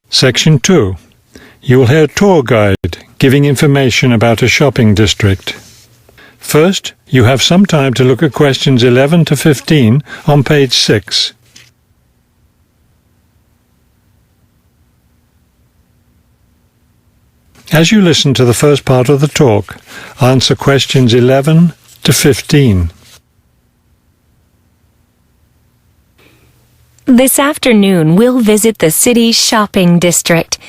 Section 2. You will hear a tour guide giving information about a shopping district. First, you have some time to look at questions 11 to 15 on page 6. As you listen to the first part of the talk, answer questions 11 to 15. This afternoon, we'll visit the city's shopping district.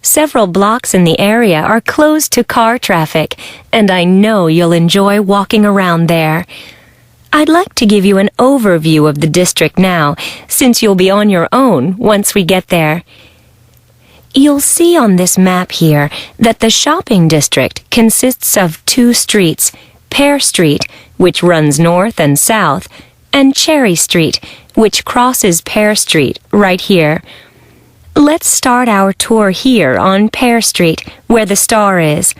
Several blocks in the area are closed to car traffic, and I know you'll enjoy walking around there. I'd like to give you an overview of the district now, since you'll be on your own once we get there. You'll see on this map here that the shopping district consists of two streets, Pear Street, which runs north and south, and Cherry Street, which crosses Pear Street right here. Let's start our tour here on Pear Street, where the star is.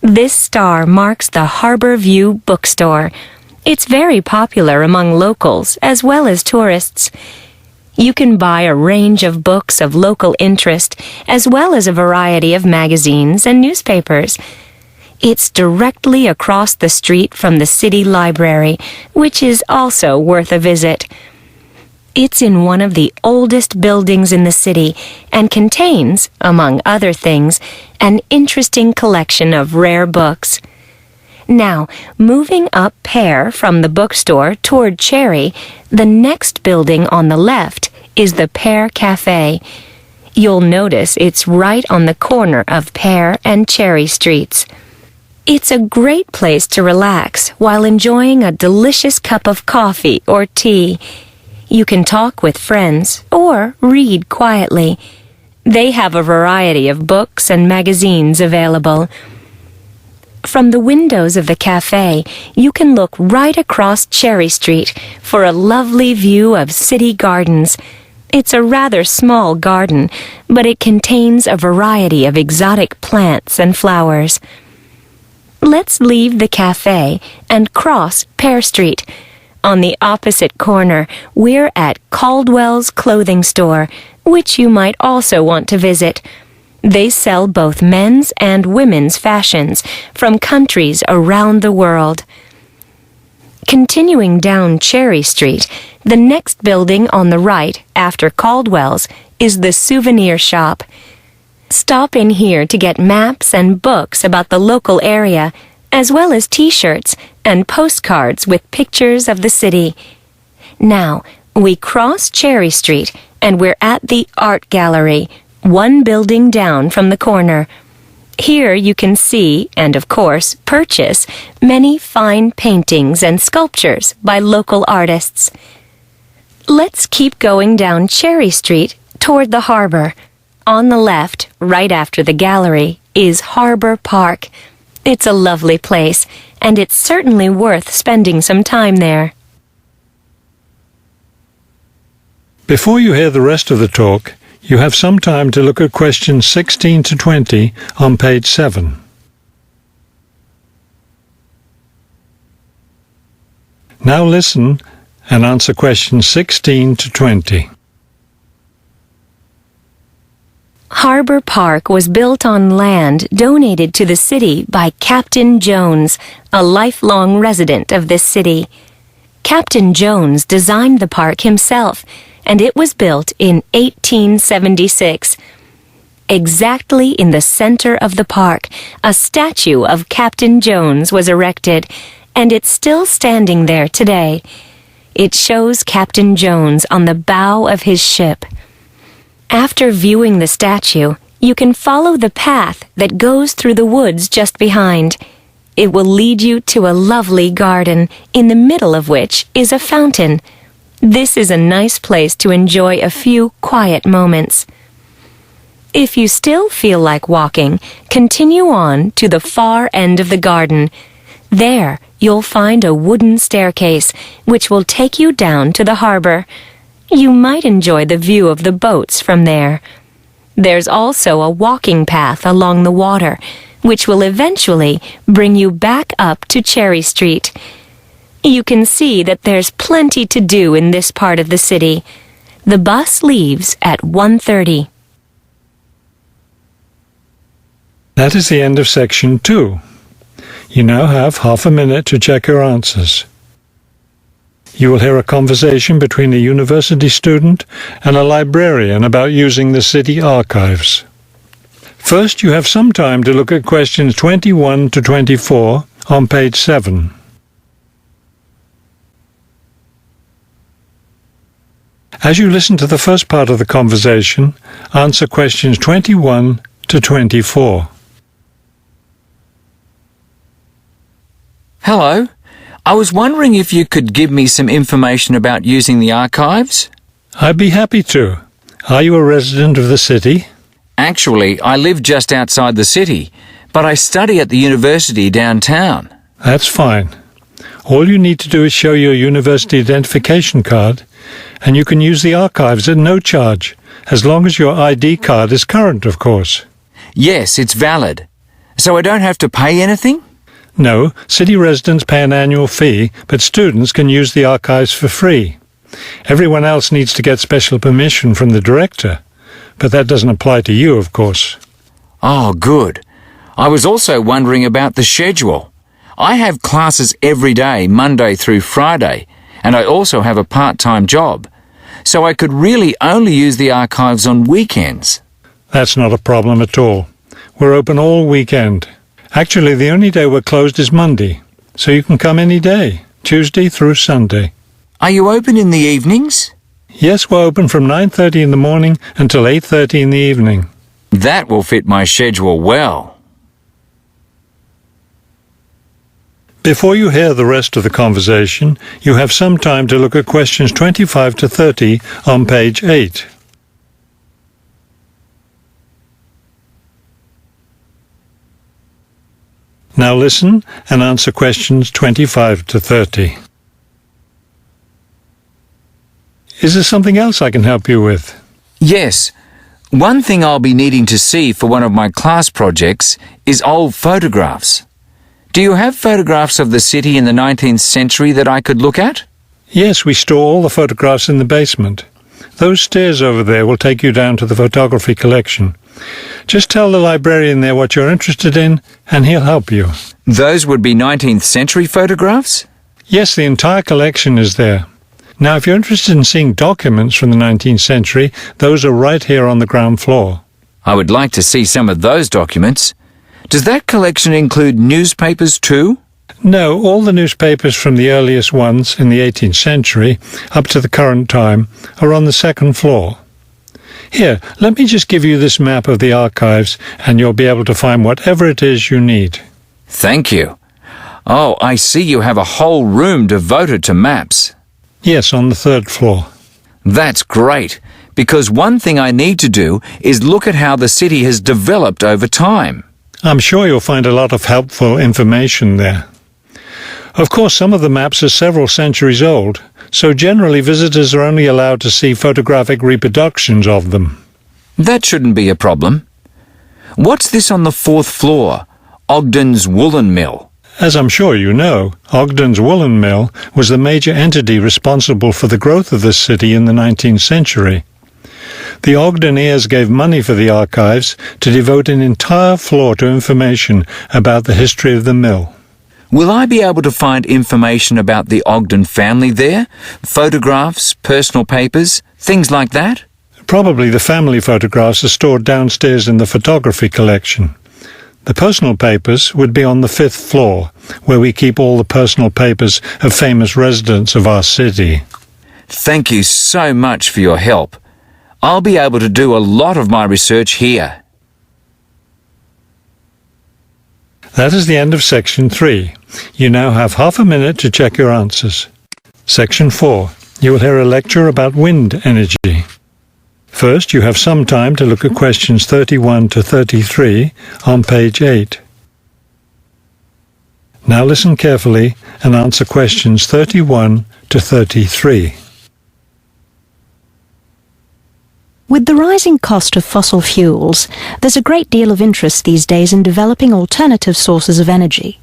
This star marks the Harbor View bookstore. It's very popular among locals as well as tourists. You can buy a range of books of local interest, as well as a variety of magazines and newspapers. It's directly across the street from the city library, which is also worth a visit. It's in one of the oldest buildings in the city and contains, among other things, an interesting collection of rare books. Now, moving up Pear from the bookstore toward Cherry, the next building on the left is the Pear Cafe. You'll notice it's right on the corner of Pear and Cherry Streets. It's a great place to relax while enjoying a delicious cup of coffee or tea. You can talk with friends or read quietly. They have a variety of books and magazines available. From the windows of the cafe, you can look right across Cherry Street for a lovely view of city gardens. It's a rather small garden, but it contains a variety of exotic plants and flowers. Let's leave the cafe and cross Pear Street. On the opposite corner, we're at Caldwell's clothing store, which you might also want to visit. They sell both men's and women's fashions from countries around the world. Continuing down Cherry Street, the next building on the right after Caldwell's is the souvenir shop. Stop in here to get maps and books about the local area, as well as t-shirts and postcards with pictures of the city. Now, we cross Cherry Street and we're at the Art Gallery, one building down from the corner. Here you can see, and of course purchase, many fine paintings and sculptures by local artists. Let's keep going down Cherry Street toward the harbor. On the left, right after the gallery, is Harbor Park. It's a lovely place, and it's certainly worth spending some time there. Before you hear the rest of the talk, you have some time to look at questions 16 to 20 on page 7. Now listen and answer questions 16 to 20. Harbor Park was built on land donated to the city by Captain Jones, a lifelong resident of this city. Captain Jones designed the park himself, and it was built in 1876. Exactly in the center of the park, a statue of Captain Jones was erected, and it's still standing there today. It shows Captain Jones on the bow of his ship. After viewing the statue, you can follow the path that goes through the woods just behind. It will lead you to a lovely garden, in the middle of which is a fountain. This is a nice place to enjoy a few quiet moments. If you still feel like walking, continue on to the far end of the garden. There, you'll find a wooden staircase, which will take you down to the harbor. You might enjoy the view of the boats from there. There's also a walking path along the water, which will eventually bring you back up to Cherry Street. You can see that there's plenty to do in this part of the city. The bus leaves at 1:30. That is the end of section 2. You now have half a minute to check your answers. You will hear a conversation between a university student and a librarian about using the city archives. First, you have some time to look at questions 21 to 24 on page 7. As you listen to the first part of the conversation, answer questions 21 to 24. Hello. I was wondering if you could give me some information about using the archives? I'd be happy to. Are you a resident of the city? Actually, I live just outside the city, but I study at the university downtown. That's fine. All you need to do is show your university identification card, and you can use the archives at no charge, as long as your ID card is current, of course. Yes, it's valid. So I don't have to pay anything? No, city residents pay an annual fee, but students can use the archives for free. Everyone else needs to get special permission from the director, but that doesn't apply to you, of course. Oh, good. I was also wondering about the schedule. I have classes every day, Monday through Friday, and I also have a part-time job, so I could really only use the archives on weekends. That's not a problem at all. We're open all weekend. Actually, the only day we're closed is Monday, so you can come any day, Tuesday through Sunday. Are you open in the evenings? Yes, we're open from 9:30 in the morning until 8:30 in the evening. That will fit my schedule well. Before you hear the rest of the conversation, you have some time to look at questions 25 to 30 on page 8. Now listen and answer questions 25 to 30. Is there something else I can help you with? Yes. One thing I'll be needing to see for one of my class projects is old photographs. Do you have photographs of the city in the 19th century that I could look at? Yes, we store all the photographs in the basement. Those stairs over there will take you down to the photography collection. Just tell the librarian there what you're interested in, and he'll help you. Those would be 19th century photographs? Yes, the entire collection is there. Now, if you're interested in seeing documents from the 19th century, those are right here on the ground floor. I would like to see some of those documents. Does that collection include newspapers too? No, all the newspapers from the earliest ones in the 18th century up to the current time are on the second floor. Here, let me just give you this map of the archives, and you'll be able to find whatever it is you need. Thank you. Oh, I see you have a whole room devoted to maps. Yes, on the third floor. That's great, because one thing I need to do is look at how the city has developed over time. I'm sure you'll find a lot of helpful information there. Of course, some of the maps are several centuries old, so generally visitors are only allowed to see photographic reproductions of them. That shouldn't be a problem. What's this on the fourth floor? Ogden's Woolen Mill. As I'm sure you know, Ogden's Woolen Mill was the major entity responsible for the growth of this city in the 19th century. The Ogdeniers gave money for the archives to devote an entire floor to information about the history of the mill. Will I be able to find information about the Ogden family there? Photographs, personal papers, things like that? Probably the family photographs are stored downstairs in the photography collection. The personal papers would be on the 5th floor, where we keep all the personal papers of famous residents of our city. Thank you so much for your help. I'll be able to do a lot of my research here. That is the end of Section 3. You now have half a minute to check your answers. Section 4. You will hear a lecture about wind energy. First, you have some time to look at questions 31 to 33 on page 8. Now listen carefully and answer questions 31 to 33. With the rising cost of fossil fuels, there's a great deal of interest these days in developing alternative sources of energy.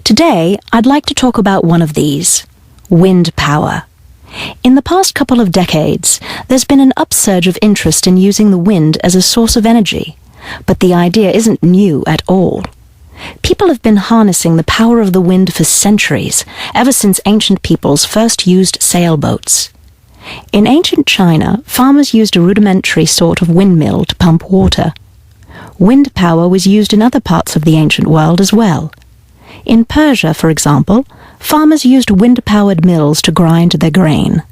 Today, I'd like to talk about one of these, wind power. In the past couple of decades, there's been an upsurge of interest in using the wind as a source of energy, but the idea isn't new at all. People have been harnessing the power of the wind for centuries, ever since ancient peoples first used sailboats. In ancient China, farmers used a rudimentary sort of windmill to pump water. Wind power was used in other parts of the ancient world as well. In Persia, for example, farmers used wind-powered mills to grind their grain.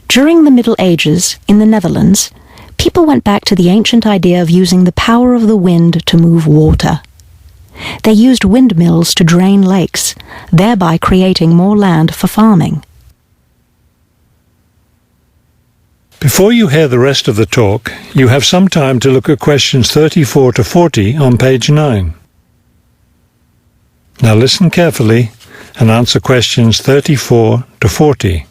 During the Middle Ages, in the Netherlands, people went back to the ancient idea of using the power of the wind to move water. They used windmills to drain lakes, thereby creating more land for farming. Before you hear the rest of the talk, you have some time to look at questions 34 to 40 on page 9. Now listen carefully and answer questions 34 to 40.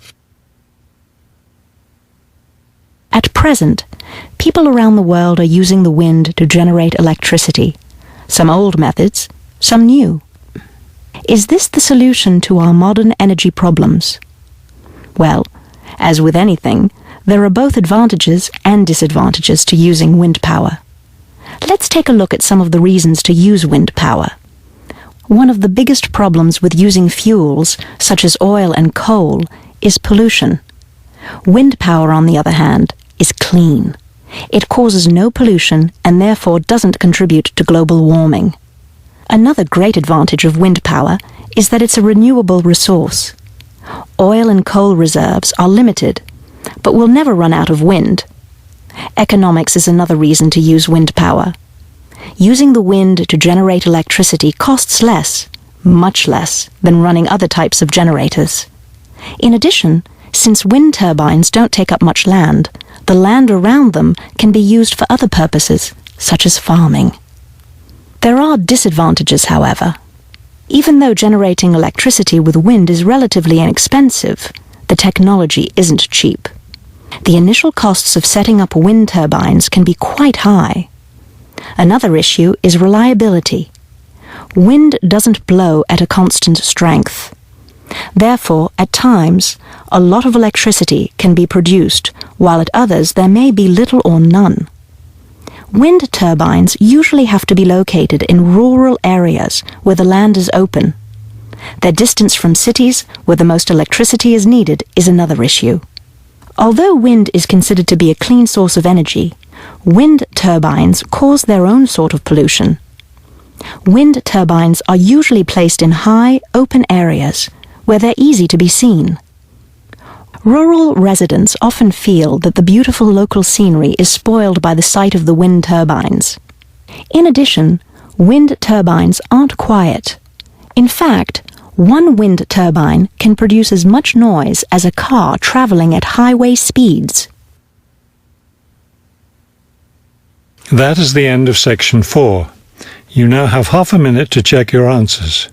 At present, people around the world are using the wind to generate electricity. Some old methods, some new. Is this the solution to our modern energy problems? Well, as with anything, there are both advantages and disadvantages to using wind power. Let's take a look at some of the reasons to use wind power. One of the biggest problems with using fuels, such as oil and coal, is pollution. Wind power, on the other hand, is clean. It causes no pollution and therefore doesn't contribute to global warming. Another great advantage of wind power is that it's a renewable resource. Oil and coal reserves are limited, but will never run out of wind. Economics is another reason to use wind power. Using the wind to generate electricity costs less, much less, than running other types of generators. In addition, since wind turbines don't take up much land, the land around them can be used for other purposes, such as farming. There are disadvantages, however. Even though generating electricity with wind is relatively inexpensive, the technology isn't cheap. The initial costs of setting up wind turbines can be quite high. Another issue is reliability. Wind doesn't blow at a constant strength. Therefore, at times, a lot of electricity can be produced, while at others there may be little or none. Wind turbines usually have to be located in rural areas where the land is open. Their distance from cities, where the most electricity is needed, is another issue. Although wind is considered to be a clean source of energy, wind turbines cause their own sort of pollution. Wind turbines are usually placed in high, open areas where they're easy to be seen. Rural residents often feel that the beautiful local scenery is spoiled by the sight of the wind turbines. In addition, wind turbines aren't quiet. In fact, one wind turbine can produce as much noise as a car traveling at highway speeds. That is the end of section 4. You now have half a minute to check your answers.